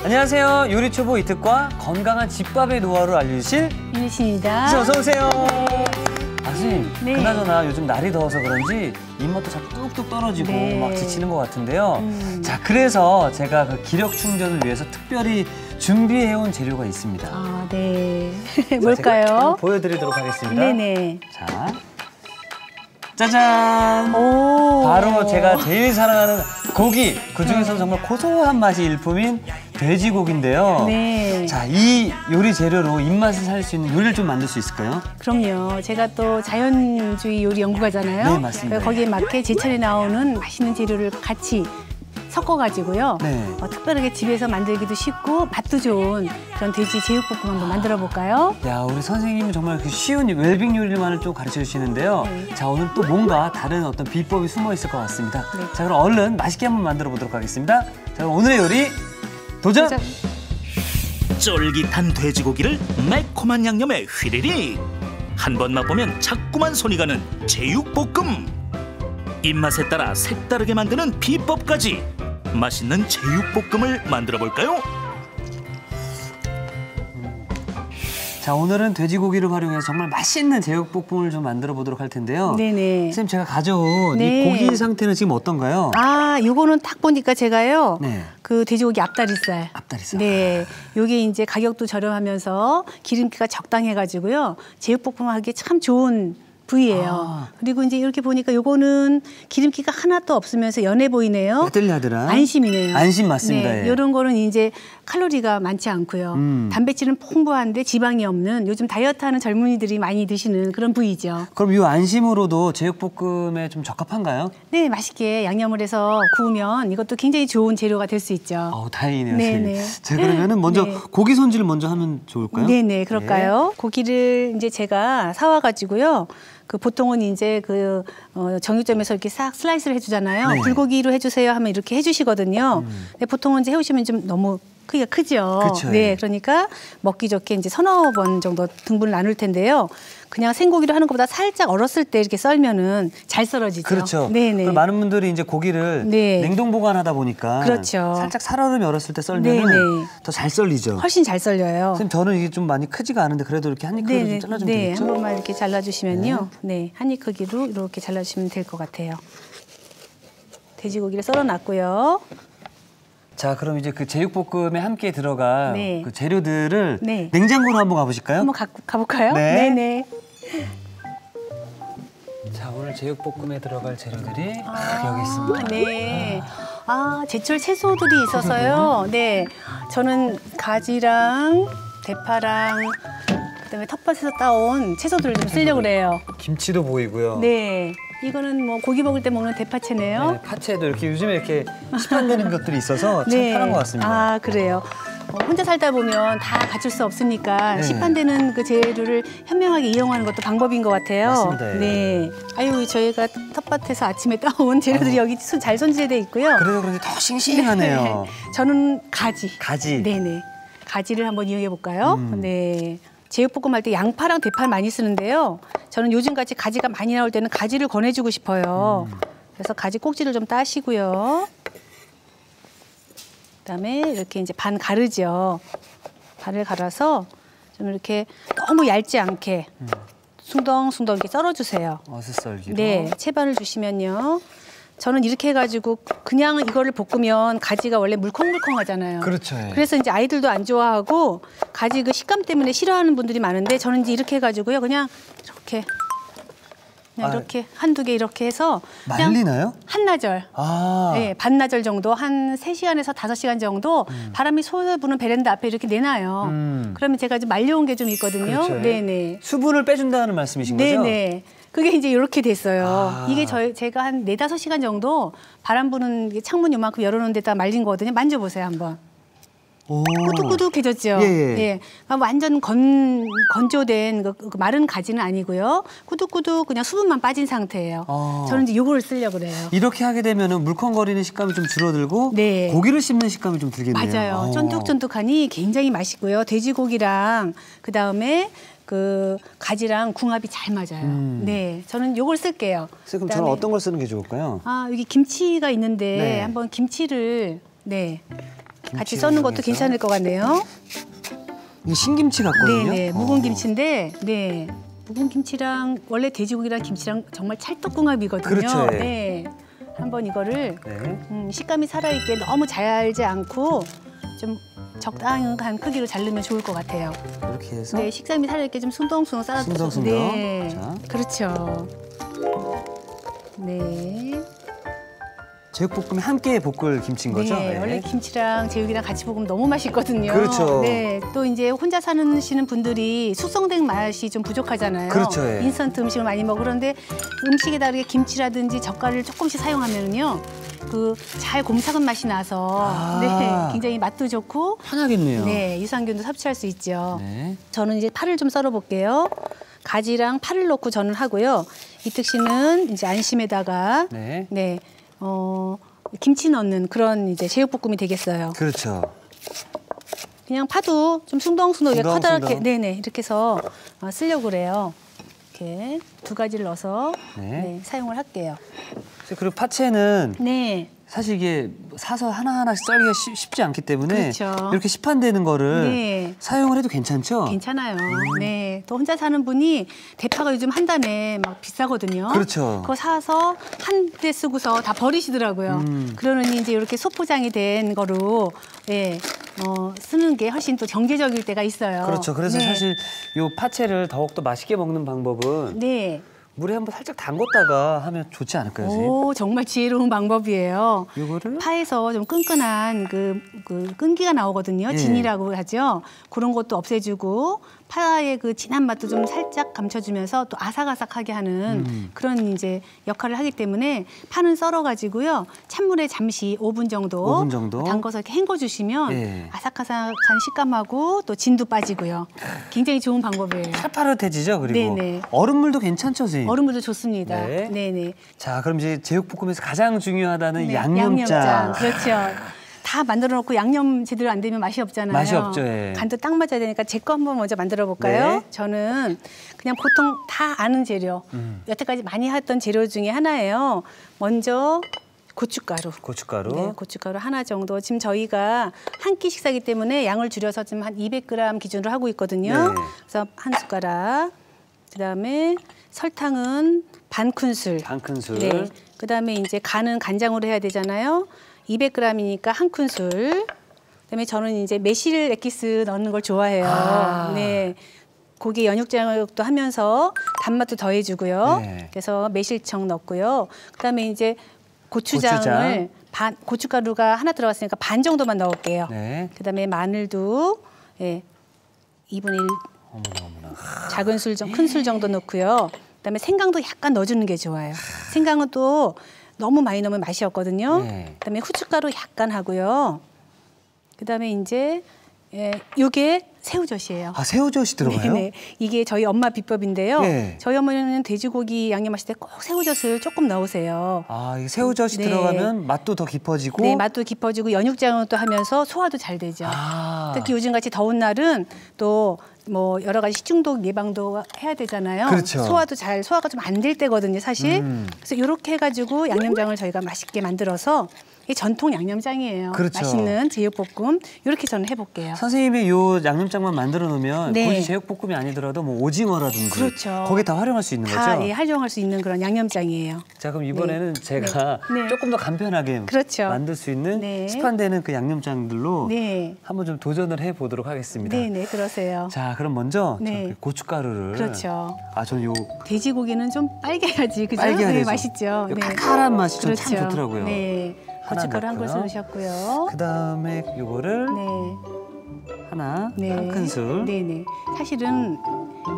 안녕하세요. 요리초보 이특과 건강한 집밥의 노하우를 알려주실 윤희신입니다. 어서 오세요. 네. 선생님, 네. 그나저나 요즘 날이 더워서 그런지 입맛도 자꾸 뚝뚝 떨어지고 네. 막 지치는 것 같은데요. 자, 그래서 제가 그 기력 충전을 위해서 특별히 준비해온 재료가 있습니다. 아, 네. 제가 뭘까요? 한번 보여드리도록 하겠습니다. 네네. 자, 짜잔! 오. 바로 제가 제일 사랑하는 고기, 그중에서 정말 고소한 맛이 일품인 돼지고기인데요. 네. 자, 이 요리 재료로 입맛을 살 수 있는 요리를 좀 만들 수 있을까요? 그럼요. 제가 또 자연주의 요리 연구가잖아요. 네, 맞습니다. 거기에 맞게 제철에 나오는 맛있는 재료를 같이 섞어가지고요. 네. 특별하게 집에서 만들기도 쉽고 맛도 좋은 그런 돼지 제육볶음 한번 만들어 볼까요? 야, 우리 선생님은 정말 그 쉬운 웰빙 요리만을 좀 가르쳐 주시는데요. 네. 자, 오늘 또 뭔가 다른 어떤 비법이 숨어 있을 것 같습니다. 네. 자, 그럼 얼른 맛있게 한번 만들어 보도록 하겠습니다. 자, 그럼 오늘의 요리 도전! 도전! 쫄깃한 돼지고기를 매콤한 양념에 휘리릭 한 번 맛보면 자꾸만 손이 가는 제육볶음. 입맛에 따라 색다르게 만드는 비법까지 맛있는 제육볶음을 만들어 볼까요? 자, 오늘은 돼지고기를 활용해서 정말 맛있는 제육볶음을 좀 만들어 보도록 할 텐데요. 네네. 선생님, 제가 가져온 네. 이 고기 상태는 지금 어떤가요? 아, 요거는 딱 보니까 제가요. 네. 그 돼지고기 앞다리살. 앞다리살. 네. 요게 이제 가격도 저렴하면서 기름기가 적당해가지고요. 제육볶음 하기 참 좋은 부위예요. 아. 그리고 이제 이렇게 보니까 요거는 기름기가 하나도 없으면서 연해 보이네요. 야들야들한. 안심이네요. 안심 맞습니다. 네, 예. 이런 거는 이제 칼로리가 많지 않고요. 단백질은 풍부한데 지방이 없는 요즘 다이어트하는 젊은이들이 많이 드시는 그런 부위죠. 그럼 이 안심으로도 제육볶음에 좀 적합한가요? 네, 맛있게 양념을 해서 구우면 이것도 굉장히 좋은 재료가 될 수 있죠. 다행이네요. 네네. 선생님. 자, 그러면은 먼저 네. 고기 손질을 먼저 하면 좋을까요? 네네, 그럴까요? 고기를 이제 제가 사와가지고요. 그 보통은 이제 그 정육점에서 이렇게 싹 슬라이스를 해주잖아요. 네. 불고기로 해주세요 하면 이렇게 해주시거든요. 근데 보통은 이제 해오시면 좀 너무 크기가 크죠. 그쵸, 네, 예. 그러니까 먹기 좋게 이제 서너 번 정도 등분을 나눌 텐데요. 그냥 생고기로 하는 것보다 살짝 얼었을 때 이렇게 썰면은 잘 썰어지죠. 그렇죠. 네네. 그리고 많은 분들이 이제 고기를 네. 냉동 보관하다 보니까 그렇죠. 살짝 살얼음이 얼었을 때 썰면 네네. 더 잘 썰리죠. 훨씬 잘 썰려요. 선생님, 저는 이게 좀 많이 크지가 않은데 그래도 이렇게 한 입 크기로 좀 잘라주면 네, 되겠죠? 한 번만 이렇게 잘라주시면요. 네, 한 입 크기로 이렇게 잘라주시면 될 것 같아요. 돼지고기를 썰어놨고요. 자, 그럼 이제 그 제육볶음에 함께 들어갈 네. 그 재료들을 네. 냉장고로 한번 가보실까요? 한번 가볼까요? 네. 네네. 자, 오늘 제육볶음에 들어갈 재료들이 여기 있습니다. 네. 아, 제철 채소들이 있어서요. 네. 저는 가지랑 대파랑 그다음에 텃밭에서 따온 채소들을 좀 쓰려고 그래요. 김치도 보이고요. 네. 이거는 뭐 고기 먹을 때 먹는 대파채네요. 네, 파채도 이렇게 요즘에 이렇게 시판되는 것들이 있어서 참 편한 것 같습니다. 아, 그래요. 혼자 살다 보면 다 갖출 수 없으니까 네. 시판되는 그 재료를 현명하게 이용하는 것도 방법인 것 같아요. 맞습니다, 예. 네. 아유, 저희가 텃밭에서 아침에 따온 재료들이 여기 잘 손질돼 있고요. 그래서 그런지 더 싱싱하네요. 저는 가지. 가지. 네네. 가지를 한번 이용해 볼까요? 네. 제육볶음 할 때 양파랑 대파를 많이 쓰는데요. 저는 요즘같이 가지가 많이 나올 때는 가지를 권해주고 싶어요. 그래서 가지 꼭지를 좀 따시고요. 그다음에 이렇게 이제 반 가르죠. 반을 갈아서 좀 이렇게 너무 얇지 않게 숭덩숭덩 이렇게 썰어주세요. 어슷썰기로. 네, 채반을 주시면요. 저는 이렇게 해가지고 그냥 이거를 볶으면 가지가 원래 물컹물컹하잖아요. 그렇죠. 예. 그래서 이제 아이들도 안 좋아하고 가지 그 식감 때문에 싫어하는 분들이 많은데 저는 이제 이렇게 해가지고요. 그냥 이렇게 한두 개 이렇게 해서 그냥 말리나요? 한나절. 아. 네, 반나절 정도 한 3시간에서 5시간 정도 바람이 솔솔 부는 베란다 앞에 이렇게 내놔요. 그러면 제가 좀 말려온 게 좀 있거든요. 그렇죠. 네네. 수분을 빼준다는 말씀이신 거죠? 네네. 그게 이제 이렇게 됐어요. 아. 이게 제가 한 4~5시간 정도 바람 부는 창문 요만큼 열어놓은 데다 말린 거거든요. 만져보세요, 한번. 오. 꾸덕꾸덕해졌죠? 예. 예. 완전 건조된 그 마른 가지는 아니고요. 꾸덕꾸덕 그냥 수분만 빠진 상태예요. 저는 이제 요거를 쓰려고 그래요. 이렇게 하게 되면은 물컹거리는 식감이 좀 줄어들고 네. 고기를 씹는 식감이 좀 들겠네요. 맞아요. 쫀득쫀득하니 굉장히 맛있고요. 돼지고기랑 그다음에 그 가지랑 궁합이 잘 맞아요. 네, 저는 요걸 쓸게요. 그럼 저는 그다음에 어떤 걸 쓰는 게 좋을까요? 여기 김치가 있는데 네. 한번 김치를 같이 써는 것도 괜찮을 것 같네요. 이게 신김치 같거든요. 네네, 묵은 김치인데, 네, 묵은 김치랑 원래 돼지고기랑 김치랑 정말 찰떡궁합이거든요. 그렇죠, 예. 네, 한번 이거를 네. 식감이 살아있게 너무 잘지 않고 좀 적당한 크기로 자르면 좋을 것 같아요. 이렇게 해서 네, 식감이 살아있게 좀 숭덩숭덩 썰어서. 숭덩숭덩. 네, 자. 그렇죠. 네. 제육볶음에 함께 볶을 김치인 거죠? 네, 원래 김치랑 제육이랑 같이 볶으면 너무 맛있거든요. 그렇죠. 네, 또 이제 혼자 사시는 분들이 숙성된 맛이 좀 부족하잖아요. 그렇죠, 예. 인스턴트 음식을 많이 먹고 그런데 음식에 다르게 김치라든지 젓갈을 조금씩 사용하면은요, 그 잘 곰삭은 맛이 나서 네, 굉장히 맛도 좋고 편하겠네요. 네, 유산균도 섭취할 수 있죠. 네. 저는 이제 파를 좀 썰어 볼게요. 가지랑 파를 넣고 저는 하고요. 이특 씨는 이제 안심에다가 네. 김치 넣는 그런 이제 제육볶음이 되겠어요. 그렇죠. 그냥 파도 좀 숭덩숭덩 이렇게 숭덩숭덩. 커다랗게 네네 이렇게 해서 쓰려고 그래요. 이렇게 두 가지를 넣어서 네. 사용을 할게요. 그리고 파채는 네. 사실 이게 사서 하나하나씩 썰기가 쉽지 않기 때문에 그렇죠. 이렇게 시판되는 거를 네. 사용을 해도 괜찮죠? 괜찮아요. 네. 또 혼자 사는 분이 대파가 요즘 한 단에 막 비싸거든요. 그렇죠. 그거 사서 한 대 쓰고서 다 버리시더라고요. 그러니 이제 이렇게 소포장이 된 거로 쓰는 게 훨씬 또 경제적일 때가 있어요. 그렇죠. 그래서 네. 사실 이 파채를 더욱더 맛있게 먹는 방법은 네. 물에 한번 살짝 담궜다가 하면 좋지 않을까요, 선생님? 오, 정말 지혜로운 방법이에요. 이거를 파에서 좀 끈끈한 그 끈기가 나오거든요. 예. 진이라고 하죠. 그런 것도 없애주고 파의 그 진한 맛도 좀 살짝 감춰주면서 또 아삭아삭하게 하는 그런 이제 역할을 하기 때문에 파는 썰어가지고요. 찬물에 잠시 5분 정도, 5분 정도? 담궈서 이렇게 헹궈주시면 예. 아삭아삭한 식감하고 또 진도 빠지고요. 굉장히 좋은 방법이에요. 파릇파릇해지죠, 그리고 네네. 얼음물도 괜찮죠, 선생님? 얼음물도 좋습니다. 네. 네네. 자, 그럼 이제 제육볶음에서 가장 중요하다는 네, 양념장. 그렇죠. 다 만들어 놓고 양념 제대로 안 되면 맛이 없잖아요. 맛이 없죠, 예. 간도 딱 맞아야 되니까 제 거 한번 먼저 만들어 볼까요? 네. 저는 그냥 보통 다 아는 재료, 여태까지 많이 했던 재료 중에 하나예요. 먼저 고춧가루. 고춧가루. 네, 고춧가루 하나 정도. 지금 저희가 한 끼 식사이기 때문에 양을 줄여서 지금 한 200g 기준으로 하고 있거든요. 네. 그래서 한 숟가락. 그다음에 설탕은 반 큰술. 반 큰술. 네. 그다음에 이제 간은 간장으로 해야 되잖아요. 200g이니까 한 큰술. 그다음에 저는 이제 매실 액기스 넣는 걸 좋아해요. 아. 네. 고기 연육장도 하면서 단맛도 더해주고요. 네. 그래서 매실청 넣고요. 그다음에 이제 고추장을 고추장. 반 고춧가루가 하나 들어갔으니까 반 정도만 넣을게요. 네. 그다음에 마늘도 2분의 1 어머나. 작은 술, 큰 술 정도 넣고요. 그다음에 생강도 약간 넣어주는 게 좋아요. 생강은 또 너무 많이 넣으면 맛이 없거든요. 네. 그다음에 후춧가루 약간 하고요. 그다음에 이제 요게 새우젓이에요. 아, 새우젓이 들어가요? 네네. 이게 저희 엄마 비법인데요. 네. 저희 어머니는 돼지고기 양념하실 때 꼭 새우젓을 조금 넣으세요. 아, 이 새우젓이 네. 들어가면 맛도 더 깊어지고. 네, 맛도 깊어지고 연육장은 또 하면서 소화도 잘 되죠. 아. 특히 요즘같이 더운 날은 또 뭐 여러 가지 식중독 예방도 해야 되잖아요. 그렇죠. 소화가 좀 안 될 때거든요, 사실. 그래서 이렇게 해가지고 양념장을 저희가 맛있게 만들어서 이게 전통 양념장이에요. 그렇죠. 맛있는 제육볶음 이렇게 저는 해볼게요. 선생님이 요 양념장만 만들어 놓으면 네. 굳이 제육볶음이 아니더라도 뭐 오징어라든지 그렇죠. 거기 다 활용할 수 있는 다 거죠? 활용할 수 있는 그런 양념장이에요. 자, 그럼 이번에는 제가 네. 조금 더 간편하게 그렇죠. 만들 수 있는 네. 시판되는 그 양념장들로 네. 한번 좀 도전을 해보도록 하겠습니다. 네, 그러세요. 자, 그럼 먼저 네. 저 고춧가루를. 그렇죠. 아, 저는 요 돼지고기는 좀 빨개야지, 그죠? 빨개야 네, 되죠. 맛있죠. 요 칼칼한 맛이 저는 참 그렇죠. 좋더라고요. 네. 하나 고춧가루 한 넣고요. 그릇 넣으셨고요. 그다음에 요거를 네. 하나, 네. 한 큰술. 네네. 사실은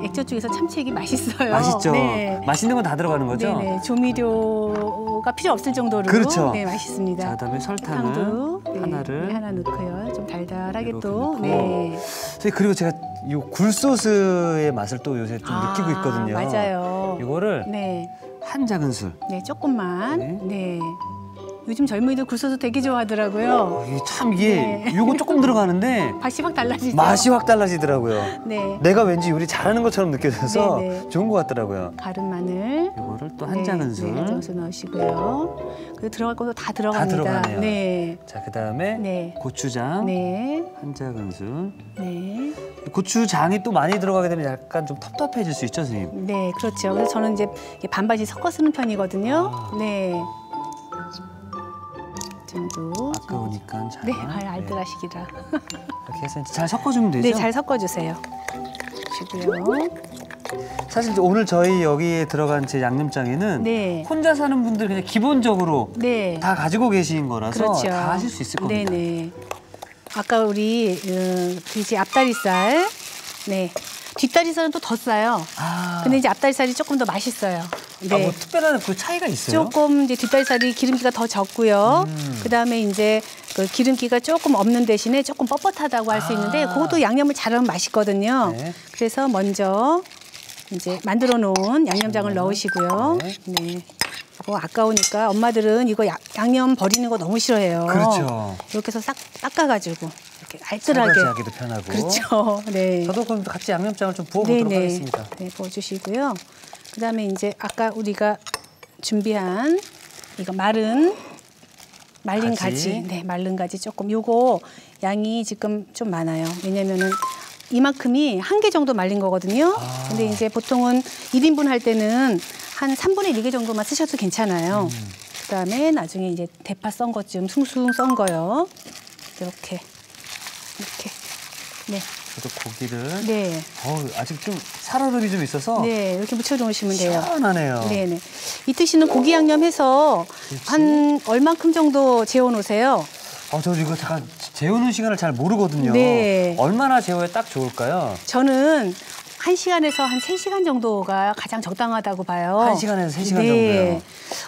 액젓 중에서 참치액이 맛있어요. 맛있죠? 네. 맛있는 건 다 들어가는 거죠? 네네. 조미료가 필요 없을 정도로 그렇죠. 네, 맛있습니다. 자, 그다음에 설탕을 설탕도 하나를 네, 하나 넣고요. 좀 달달하게 이렇게 또. 넣고. 네. 선생님, 그리고 제가 요 굴소스의 맛을 또 요새 좀 느끼고 있거든요. 맞아요. 이거를 네. 한 작은 술. 네, 조금만. 네. 네. 요즘 젊은이들 굴소스 되게 좋아하더라고요. 이게 요거 조금 들어가는데 맛이 확 달라지죠. 맛이 확 달라지더라고요. 네. 내가 왠지 요리 잘하는 것처럼 느껴져서 네. 좋은 것 같더라고요. 가른 마늘. 요거를 또 한 작은술. 네, 한 작은술 넣으시고요. 그리고 들어갈 것도 다 들어갑니다. 다 들어가네요. 네. 자, 그다음에 네. 고추장 네. 한 작은술. 네. 고추장이 또 많이 들어가게 되면 약간 좀 텁텁해질 수 있죠, 선생님? 네, 그렇죠. 그래서 저는 이제 반반씩 섞어 쓰는 편이거든요. 네. 정도. 아까우니까 잘. 네, 알뜰하시기라. 이렇게 해서 잘 섞어주면 되죠? 네, 잘 섞어주세요. 주시고요. 사실 오늘 저희 여기에 들어간 제 양념장에는 네. 혼자 사는 분들 그냥 기본적으로 네. 다 가지고 계신 거라서 그렇죠. 다 하실 수 있을 겁니다. 네네. 아까 우리 돼지 앞다리살, 네. 뒷다리살은 또 더 싸요. 근데 이제 앞다리살이 조금 더 맛있어요. 네. 뭐 특별한 그 차이가 있어요? 조금 이제 뒷다리살이 기름기가 더 적고요. 그다음에 이제 그 기름기가 조금 없는 대신에 조금 뻣뻣하다고 할 수 있는데 그것도 양념을 잘하면 맛있거든요. 네. 그래서 먼저 이제 만들어 놓은 양념장을 넣으시고요. 네. 아까우니까 엄마들은 이거 양념 버리는 거 너무 싫어해요. 그렇죠. 이렇게 해서 싹 닦아가지고 이렇게 알뜰하게. 설거지하기도 편하고. 그렇죠. 네. 저도 그럼 같이 양념장을 좀 부어보도록 하겠습니다. 네, 부어주시고요. 그다음에 이제 아까 우리가 준비한 이거 말린 가지. 네, 말린 가지 조금. 요거 양이 지금 좀 많아요. 왜냐면은 이만큼이 한 개 정도 말린 거거든요. 근데 이제 보통은 1인분 할 때는 한 3분의 1개 정도만 쓰셔도 괜찮아요. 그다음에 나중에 이제 대파 썬 것 좀 숭숭 썬 거요. 이렇게. 네. 저도 고기를. 네. 아직 좀 살얼음이 좀 있어서. 네, 이렇게 묻혀 놓으시면 돼요. 시원하네요. 네네. 이태 씨는 고기 양념해서 한 얼만큼 정도 재워 놓으세요? 저 이거 잠깐 재우는 시간을 잘 모르거든요. 네. 얼마나 재워야 딱 좋을까요? 저는 1시간에서 한 3시간 정도가 가장 적당하다고 봐요. 1시간에서 3시간 네. 정도요?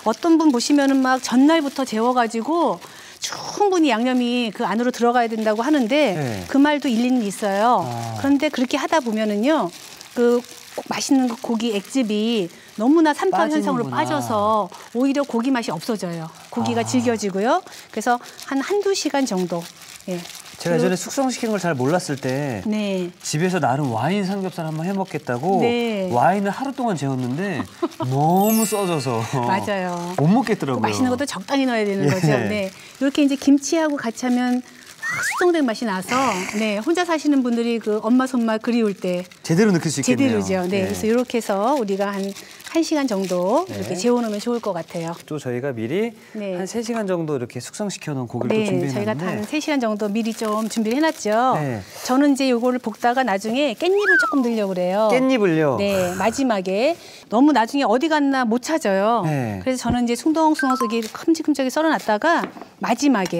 어떤 분 보시면은 막 전날부터 재워가지고 충분히 양념이 그 안으로 들어가야 된다고 하는데 네. 그 말도 일리는 있어요. 그런데 그렇게 하다 보면은요, 꼭 맛있는 그 고기 액즙이 너무나 산화현상으로 빠지는구나. 빠져서 오히려 고기 맛이 없어져요. 고기가 질겨지고요. 그래서 한두 시간 정도. 예. 제가 예전에 숙성시키는 걸 잘 몰랐을 때 네. 집에서 나름 와인 삼겹살 한번 해먹겠다고 네. 와인을 하루 동안 재웠는데 너무 써져서 맞아요. 못 먹겠더라고요. 맛있는 것도 적당히 넣어야 되는 예. 거죠. 네. 이렇게 이제 김치하고 같이 하면 확 숙성된 맛이 나서 네, 혼자 사시는 분들이 그 엄마 손맛 그리울 때 제대로 느낄 수 있겠네요. 제대로죠. 네. 그래서 이렇게 해서 우리가 한 1시간 정도 네. 이렇게 재워놓으면 좋을 것 같아요. 또 저희가 미리 네. 한 3시간 정도 이렇게 숙성시켜 놓은 고기를 또 네, 준비해놨는데 저희가 한 3시간 정도 미리 좀 준비를 해놨죠. 네. 저는 이제 요거를 볶다가 나중에 깻잎을 조금 넣으려고 그래요. 깻잎을요? 네, 마지막에 너무 나중에 어디 갔나 못 찾아요. 네. 그래서 저는 이제 숭덩숭덩 이렇게 큼직큼직하게 썰어놨다가 마지막에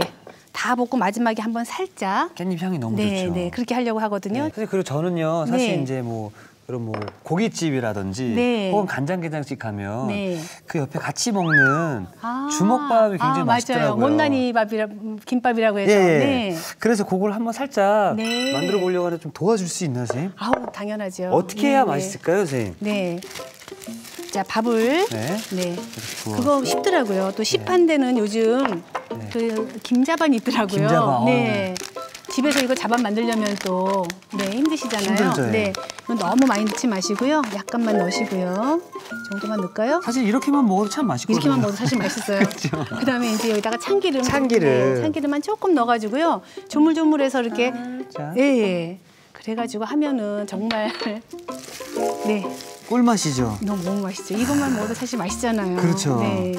다 볶고 마지막에 한번 살짝 깻잎 향이 너무 네, 좋죠. 네, 그렇게 하려고 하거든요. 네. 그리고 저는요, 사실 네. 이제 뭐 그런 뭐 고깃집이라든지 네. 혹은 간장게장집 가면 네. 그 옆에 같이 먹는 주먹밥이 굉장히 맞아요. 맛있더라고요. 못난이 밥이라 김밥이라고 해서. 예, 예. 네. 그래서 그걸 한번 살짝 네. 만들어 보려고 하는데 좀 도와줄 수 있나요, 선생님? 아우 당연하죠. 어떻게 해야 네, 맛있을까요, 선생님? 네. 자 밥을 네. 네. 부어서. 그거 쉽더라고요. 또 시판 데는 요즘 네. 그 김자반이 있더라고요. 김자반, 네. 집에서 이거 자반 만들려면 또 네, 힘드시잖아요. 힘들죠, 예. 네. 이건 너무 많이 넣지 마시고요. 약간만 넣으시고요. 이 정도만 넣을까요? 사실 이렇게만 먹어도 참 맛있거든요. 이렇게만 먹어도 사실 맛있어요. 그렇죠. 그다음에 이제 여기다가 참기름. 참기름. 네, 참기름만 조금 넣어가지고요. 조물조물해서 이렇게 자. 예, 예. 그래가지고 하면은 정말 네 꿀맛이죠. 너무 맛있죠. 이것만 먹어도 사실 맛있잖아요. 그렇죠. 네.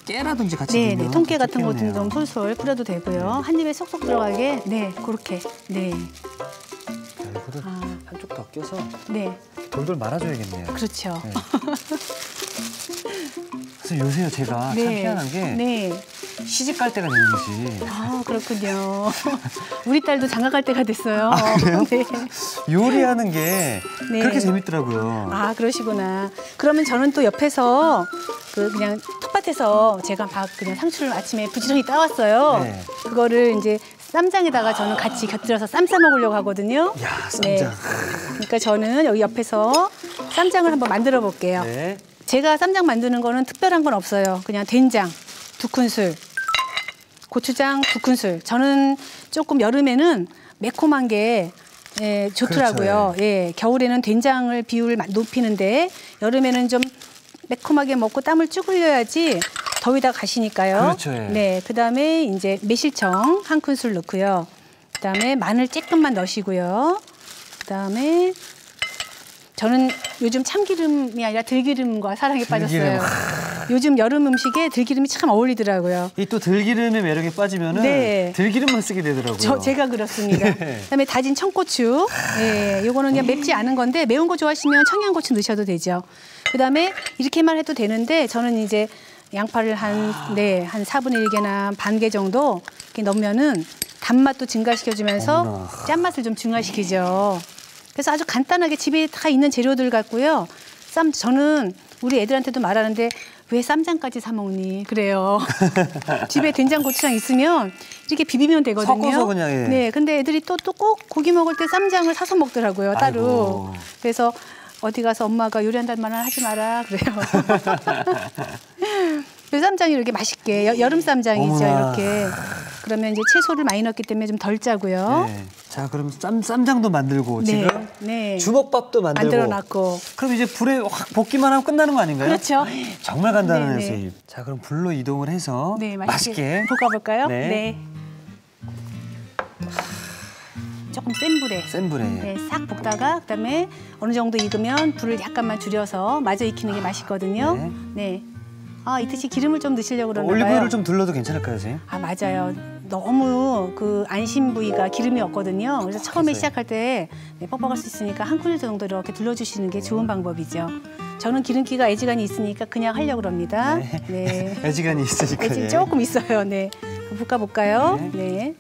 깨라든지 같이 네, 넣으면 네, 통깨 같은 더 것도 좀 좋겠네요. 솔솔 뿌려도 되고요. 한 입에 쏙쏙 들어가게, 네, 그렇게, 네, 자, 이거를 한쪽 더 껴서 네, 돌돌 말아줘야겠네요. 그렇죠. 네. 그래서 요새 제가 참 희한한 게 네, 시집 갈 때가 됐는지 아 그렇군요. 우리 딸도 장가 갈 때가 됐어요. 그래요? 네. 요리하는 게 네. 그렇게 재밌더라고요. 아 그러시구나. 그러면 저는 또 옆에서 그냥 텃밭에서 제가 막 그냥 상추를 아침에 부지런히 따왔어요. 네. 그거를 이제 쌈장에다가 저는 같이 곁들여서 쌈 싸 먹으려고 하거든요. 야, 네. 쌈장. 그러니까 저는 여기 옆에서 쌈장을 한번 만들어 볼게요. 네. 제가 쌈장 만드는 거는 특별한 건 없어요. 그냥 된장 2큰술, 고추장 2큰술. 저는 조금 여름에는 매콤한 게 좋더라고요. 그렇죠, 예, 겨울에는 된장을 비율을 높이는데 여름에는 좀 매콤하게 먹고 땀을 쭉 흘려야지 더위다 가시니까요. 그렇죠, 예. 네, 그다음에 이제 매실청 1큰술 넣고요. 그다음에 마늘 조금만 넣으시고요. 그다음에 저는 요즘 참기름이 아니라 들기름과 사랑에 빠졌어요. 요즘 여름 음식에 들기름이 참 어울리더라고요. 이 또 들기름의 매력에 빠지면은 네. 들기름만 쓰게 되더라고요. 제가 그렇습니다. 네. 그다음에 다진 청고추. 예, 요거는 그냥 맵지 않은 건데 매운 거 좋아하시면 청양고추 넣으셔도 되죠. 그다음에 이렇게만 해도 되는데 저는 이제 양파를 한 4분의 1개나 반 개 정도 이렇게 넣으면은 단맛도 증가시켜주면서 어머나. 짠맛을 좀 중화시키죠. 그래서 아주 간단하게 집에 다 있는 재료들 갖고요. 저는 우리 애들한테도 말하는데 왜 쌈장까지 사 먹니? 그래요. 집에 된장, 고추장 있으면 이렇게 비비면 되거든요. 섞어서 그냥, 예. 네, 근데 애들이 또 꼭 고기 먹을 때 쌈장을 사서 먹더라고요, 따로. 아이고. 그래서 어디 가서 엄마가 요리한다는 말은 하지 마라 그래요. 그 쌈장이 이렇게 맛있게 여름 쌈장이죠. 어머나. 이렇게. 그러면 이제 채소를 많이 넣기 때문에 좀 덜 짜고요. 네. 자, 그럼 쌈장도 만들고 네, 지금 네. 주먹밥도 만들고 만들어놨고. 그럼 이제 불에 확 볶기만 하면 끝나는 거 아닌가요? 그렇죠. 정말 간단하네요, 네, 네. 선생님. 자, 그럼 불로 이동을 해서 네, 맛있게 볶아볼까요? 네. 네. 조금 센 불에. 센 불에. 네, 싹 볶다가 그다음에 어느 정도 익으면 불을 약간만 줄여서 마저 익히는 게 맛있거든요. 네. 네. 아, 이 뜻이 기름을 좀 넣으시려고 그러나 봐요. 올리브유를 좀 둘러도 괜찮을까요, 선생님? 아, 맞아요. 너무 그 안심 부위가 기름이 없거든요. 그래서 처음에 그래서요. 시작할 때 뻑뻑할 수 있으니까 한 큰술 정도 이렇게 둘러주시는 게 좋은 방법이죠. 저는 기름기가 애지간히 있으니까 그냥 하려고 그럽니다. 네. 애지간히 있으니까. 애지 예. 조금 있어요. 네. 볶아볼까요? 네.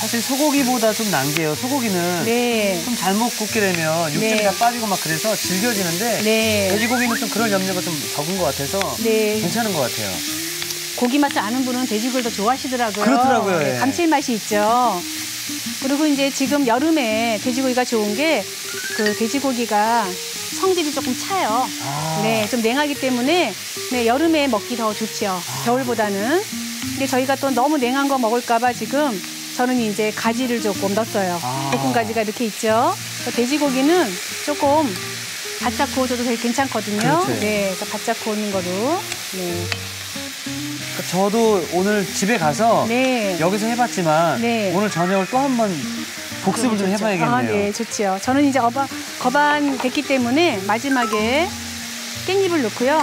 사실 소고기보다 좀 난 게요. 소고기는 네. 좀 잘못 굽게 되면 육즙이 네. 다 빠지고 막 그래서 질겨지는데 네. 돼지고기는 좀 그럴 염려가 좀 적은 것 같아서 네. 괜찮은 것 같아요. 고기 맛을 아는 분은 돼지고기를 더 좋아하시더라고요. 그렇더라고요, 네, 예. 감칠맛이 있죠. 그리고 이제 지금 여름에 돼지고기가 좋은 게 그 돼지고기가 성질이 조금 차요. 아. 네, 좀 냉하기 때문에 네, 여름에 먹기 더 좋죠. 겨울보다는. 근데 저희가 또 너무 냉한 거 먹을까봐 지금 저는 이제 가지를 조금 넣었어요. 아. 볶은 가지가 이렇게 있죠. 돼지고기는 조금 바짝 구워줘도 되게 괜찮거든요. 그렇죠. 네, 그래서 바짝 구우는 거로. 네. 그러니까 저도 오늘 집에 가서 네. 여기서 해봤지만 네. 오늘 저녁을 또 한 번 복습을 좀 좋죠. 해봐야겠네요. 아, 네, 좋죠. 저는 이제 거반 됐기 때문에 마지막에 깻잎을 넣고요.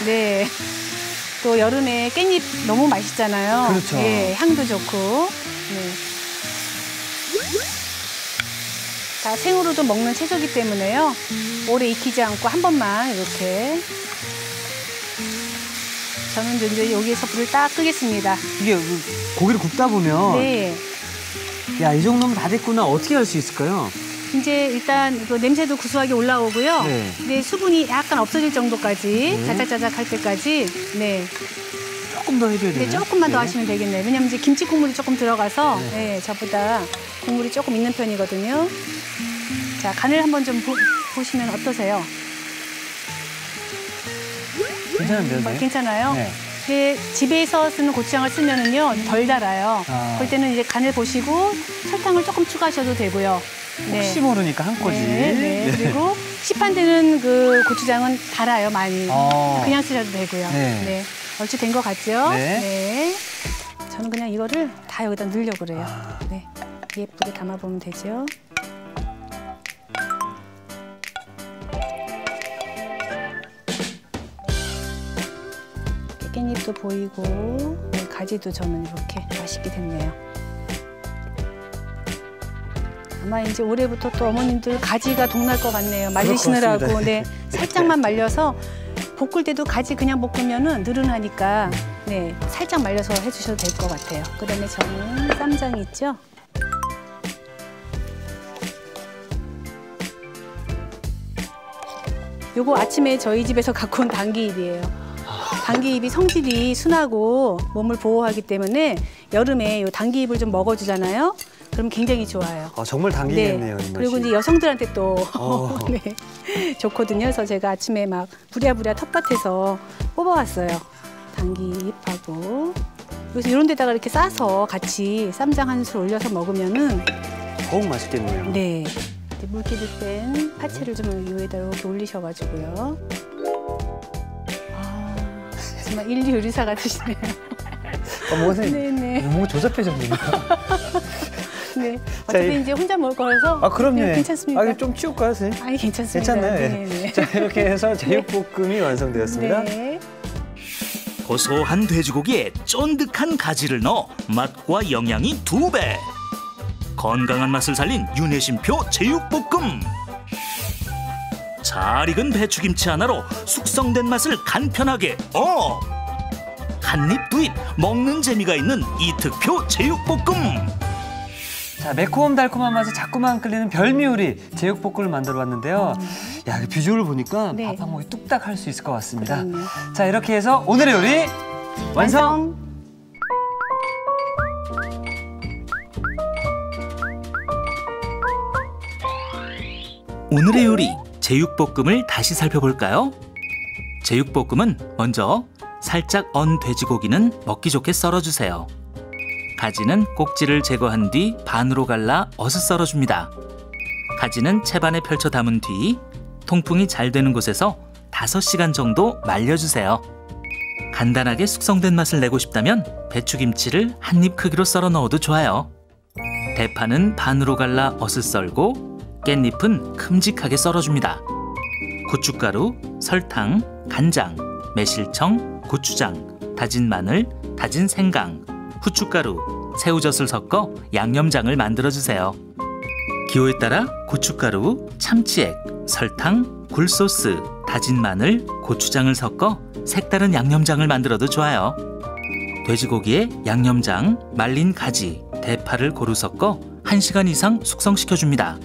네. 또 여름에 깻잎 너무 맛있잖아요. 그렇죠. 네, 향도 좋고. 네. 다 생으로도 먹는 채소기 때문에요. 오래 익히지 않고 한 번만 이렇게. 저는 이제 여기에서 불을 딱 끄겠습니다. 이게 고기를 굽다 보면 네. 야, 이 정도면 다 됐구나. 어떻게 할 수 있을까요? 이제 일단 그 냄새도 구수하게 올라오고요. 네. 근데 수분이 약간 없어질 정도까지 자작자작 할 때까지 네. 조금 더 해줘야 되나요? 네, 조금만 더 네. 하시면 되겠네요. 왜냐면 이제 김치 국물이 조금 들어가서 네, 저보다 국물이 조금 있는 편이거든요. 자, 간을 한번 좀 보시면 어떠세요? 괜찮은데요, 선생님? 괜찮아요? 네. 근데 집에서 쓰는 고추장을 쓰면은요 덜 달아요. 아. 그럴 때는 이제 간을 보시고 설탕을 조금 추가하셔도 되고요. 혹시 모르니까 한 꼬지. 네, 네. 그리고 시판되는 그 고추장은 달아요, 많이. 어. 그냥 쓰셔도 되고요. 네. 네. 얼추 된 것 같죠? 네. 저는 그냥 이거를 다 여기다 넣으려고 그래요. 네. 예쁘게 담아보면 되죠. 깻잎도 보이고 네, 가지도 저는 이렇게 맛있게 됐네요. 아마 이제 올해부터 또 어머님들 가지가 동날 것 같네요. 말리시느라고. 같습니다. 네, 살짝만 말려서 볶을 때도 가지 그냥 볶으면은 느른하니까 네, 살짝 말려서 해주셔도 될 것 같아요. 그다음에 저는 쌈장 있죠? 요거 아침에 저희 집에서 갖고 온 당귀잎이에요. 당귀잎이 성질이 순하고 몸을 보호하기 때문에 여름에 요 당귀잎을 좀 먹어주잖아요. 그럼 굉장히 좋아요. 정말 당기겠네요. 이 맛이. 그리고 이제 여성들한테 또 네. 좋거든요. 그래서 제가 아침에 막 부랴부랴 텃밭에서 뽑아왔어요. 당귀잎하고. 그래서 이런 데다가 이렇게 싸서 같이 쌈장 한 술 올려서 먹으면은 더욱 맛있겠네요. 네. 물기를 뺀 파채를 좀 위에다 이렇게 올리셔가지고요. 아, 정말 인류 요리사 같으시네요. 뭔가 네네. 뭔가 조잡해졌네요. 네. 어차피 이제 혼자 먹을 거라서. 그럼요. 네, 괜찮습니다. 좀 치울까요, 선생님? 아니, 괜찮습니다. 괜찮나요? 네. 자, 이렇게 해서 제육볶음이 완성되었습니다. 네. 고소한 돼지고기에 쫀득한 가지를 넣어 맛과 영양이 2배. 건강한 맛을 살린 윤혜심표 제육볶음. 잘 익은 배추김치 하나로 숙성된 맛을 간편하게 한 입 두 입 먹는 재미가 있는 이특표 제육볶음. 자, 매콤 달콤한 맛이 자꾸만 끌리는 별미 요리 제육볶음을 만들어봤는데요. 야, 비주얼을 보니까 네. 밥 한 공기 뚝딱 할 수 있을 것 같습니다. 그럼요. 자, 이렇게 해서 오늘의 요리 완성! 오늘의 요리 제육볶음을 다시 살펴볼까요? 제육볶음은 먼저 살짝 언 돼지고기는 먹기 좋게 썰어주세요. 가지는 꼭지를 제거한 뒤 반으로 갈라 어슷 썰어줍니다. 가지는 채반에 펼쳐 담은 뒤 통풍이 잘 되는 곳에서 5시간 정도 말려주세요. 간단하게 숙성된 맛을 내고 싶다면 배추김치를 한 입 크기로 썰어 넣어도 좋아요. 대파는 반으로 갈라 어슷 썰고 깻잎은 큼직하게 썰어줍니다. 고춧가루, 설탕, 간장, 매실청, 고추장, 다진 마늘, 다진 생강, 후춧가루, 새우젓을 섞어 양념장을 만들어주세요. 기호에 따라 고춧가루, 참치액, 설탕, 굴소스, 다진 마늘, 고추장을 섞어 색다른 양념장을 만들어도 좋아요. 돼지고기에 양념장, 말린 가지, 대파를 고루 섞어 1시간 이상 숙성시켜줍니다.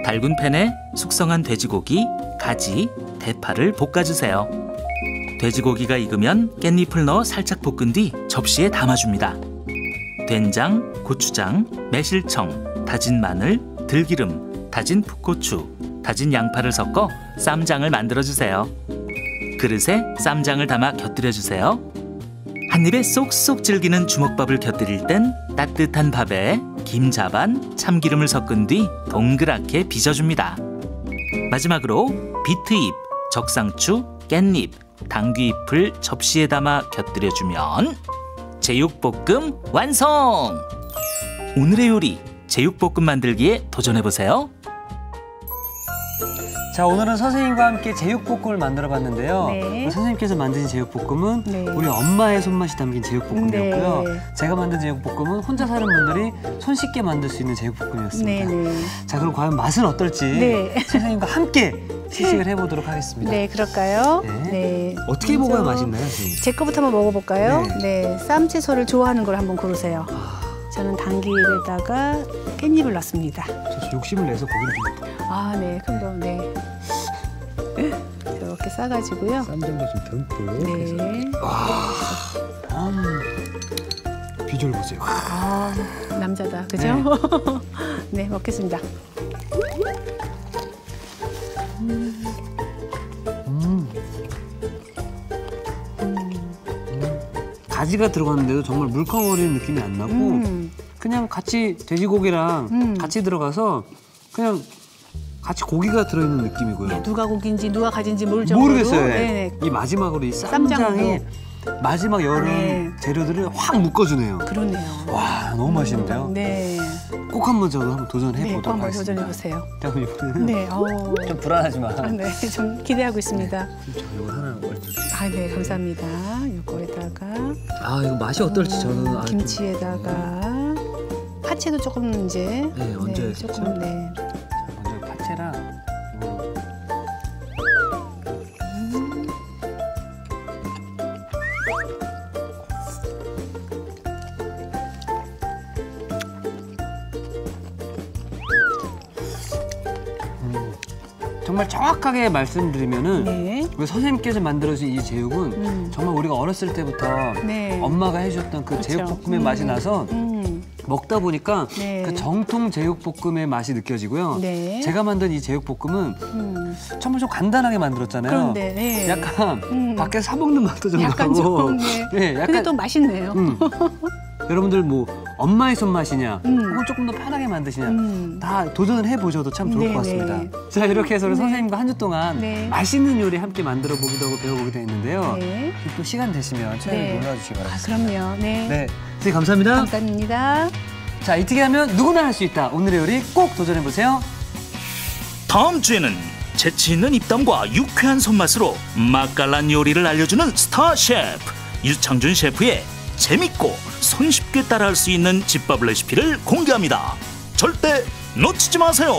달군 팬에 숙성한 돼지고기, 가지, 대파를 볶아주세요. 돼지고기가 익으면 깻잎을 넣어 살짝 볶은 뒤 접시에 담아줍니다. 된장, 고추장, 매실청, 다진 마늘, 들기름, 다진 풋고추, 다진 양파를 섞어 쌈장을 만들어주세요. 그릇에 쌈장을 담아 곁들여주세요. 한 입에 쏙쏙 즐기는 주먹밥을 곁들일 땐 따뜻한 밥에 김자반, 참기름을 섞은 뒤 동그랗게 빚어줍니다. 마지막으로 비트잎, 적상추, 깻잎, 당귀잎을 접시에 담아 곁들여주면 제육볶음 완성! 오늘의 요리 제육볶음 만들기에 도전해보세요. 자, 오늘은 선생님과 함께 제육볶음을 만들어봤는데요. 네. 선생님께서 만드신 제육볶음은 네. 우리 엄마의 손맛이 담긴 제육볶음이었고요. 네. 제가 만든 제육볶음은 혼자 사는 분들이 손쉽게 만들 수 있는 제육볶음이었습니다. 네네. 자, 그럼 과연 맛은 어떨지 네. 선생님과 함께 시식을 해보도록 하겠습니다. 네, 그럴까요? 네. 네. 어떻게 먼저 먹어야 맛있나요, 선생님? 제 거부터 한번 먹어볼까요? 네. 네. 쌈채소를 좋아하는 걸 한번 고르세요. 저는 당귀에다가 깻잎을 넣습니다. 저 욕심을 내서 고기를 좀 아, 네. 그럼 네. 이렇게 싸가지고요. 쌈장도 좀 듬뿍 해서. 네. 비주얼 보세요. 아, 남자다. 그죠? 네, 먹겠습니다. 가지가 들어갔는데도 정말 물컹거리는 느낌이 안 나고 그냥 같이 돼지고기랑 같이 들어가서 그냥 같이 고기가 들어있는 느낌이고요. 네, 누가 고기인지 누가 가지인지 모를 정도로. 모르겠어요. 네네. 이 마지막으로 이 쌈장이 마지막 여러 네. 재료들을 확 묶어주네요. 그러네요. 와, 너무 맛있는데요. 네. 꼭 한번 저도 한번 도전해 네, 꼭 보도록 한번 하겠습니다. 도전해보세요. 그럼 이번에는 네, 좀 불안하지만 네, 좀 기대하고 있습니다. 이거 하나 올려주세요. 아, 네, 감사합니다. 이거에다가 이거 맛이 어떨지 저는 김치에다가 파채도 조금 이제 네, 얹어야겠죠? 조금 네. 먼저 파채랑 정말 정확하게 말씀드리면은 네. 우리 선생님께서 만들어주신 이 제육은 정말 우리가 어렸을 때부터 네. 엄마가 해주셨던 그 그렇죠. 제육볶음의 맛이 나서 먹다 보니까 네. 그 정통 제육볶음의 맛이 느껴지고요. 네. 제가 만든 이 제육볶음은 정말 좀 간단하게 만들었잖아요. 그런데 네. 약간 밖에서 사 먹는 맛도 좀 약간 나고. 좀 네. 네, 근데 또 맛있네요. 여러분들 뭐 엄마의 손맛이냐 혹은 조금 더 편하게 만드시냐 다 도전을 해보셔도 참 좋을 것 네네. 같습니다. 자, 이렇게 해서 우리 선생님과 한 주 동안 네. 맛있는 요리 함께 만들어 보기도 하고 배워보기도 했는데요. 네. 또 시간 되시면 채널 네. 놀러 주시기 아, 바랍니다. 그럼요. 네. 네, 선생님 감사합니다. 감사합니다. 자, 이특이 하면 누구나 할 수 있다. 오늘의 요리 꼭 도전해보세요. 다음 주에는 재치 있는 입담과 유쾌한 손맛으로 맛깔난 요리를 알려주는 스타 셰프 유창준 셰프의 재밌고 손쉽게 따라할 수 있는 집밥 레시피를 공개합니다. 절대 놓치지 마세요.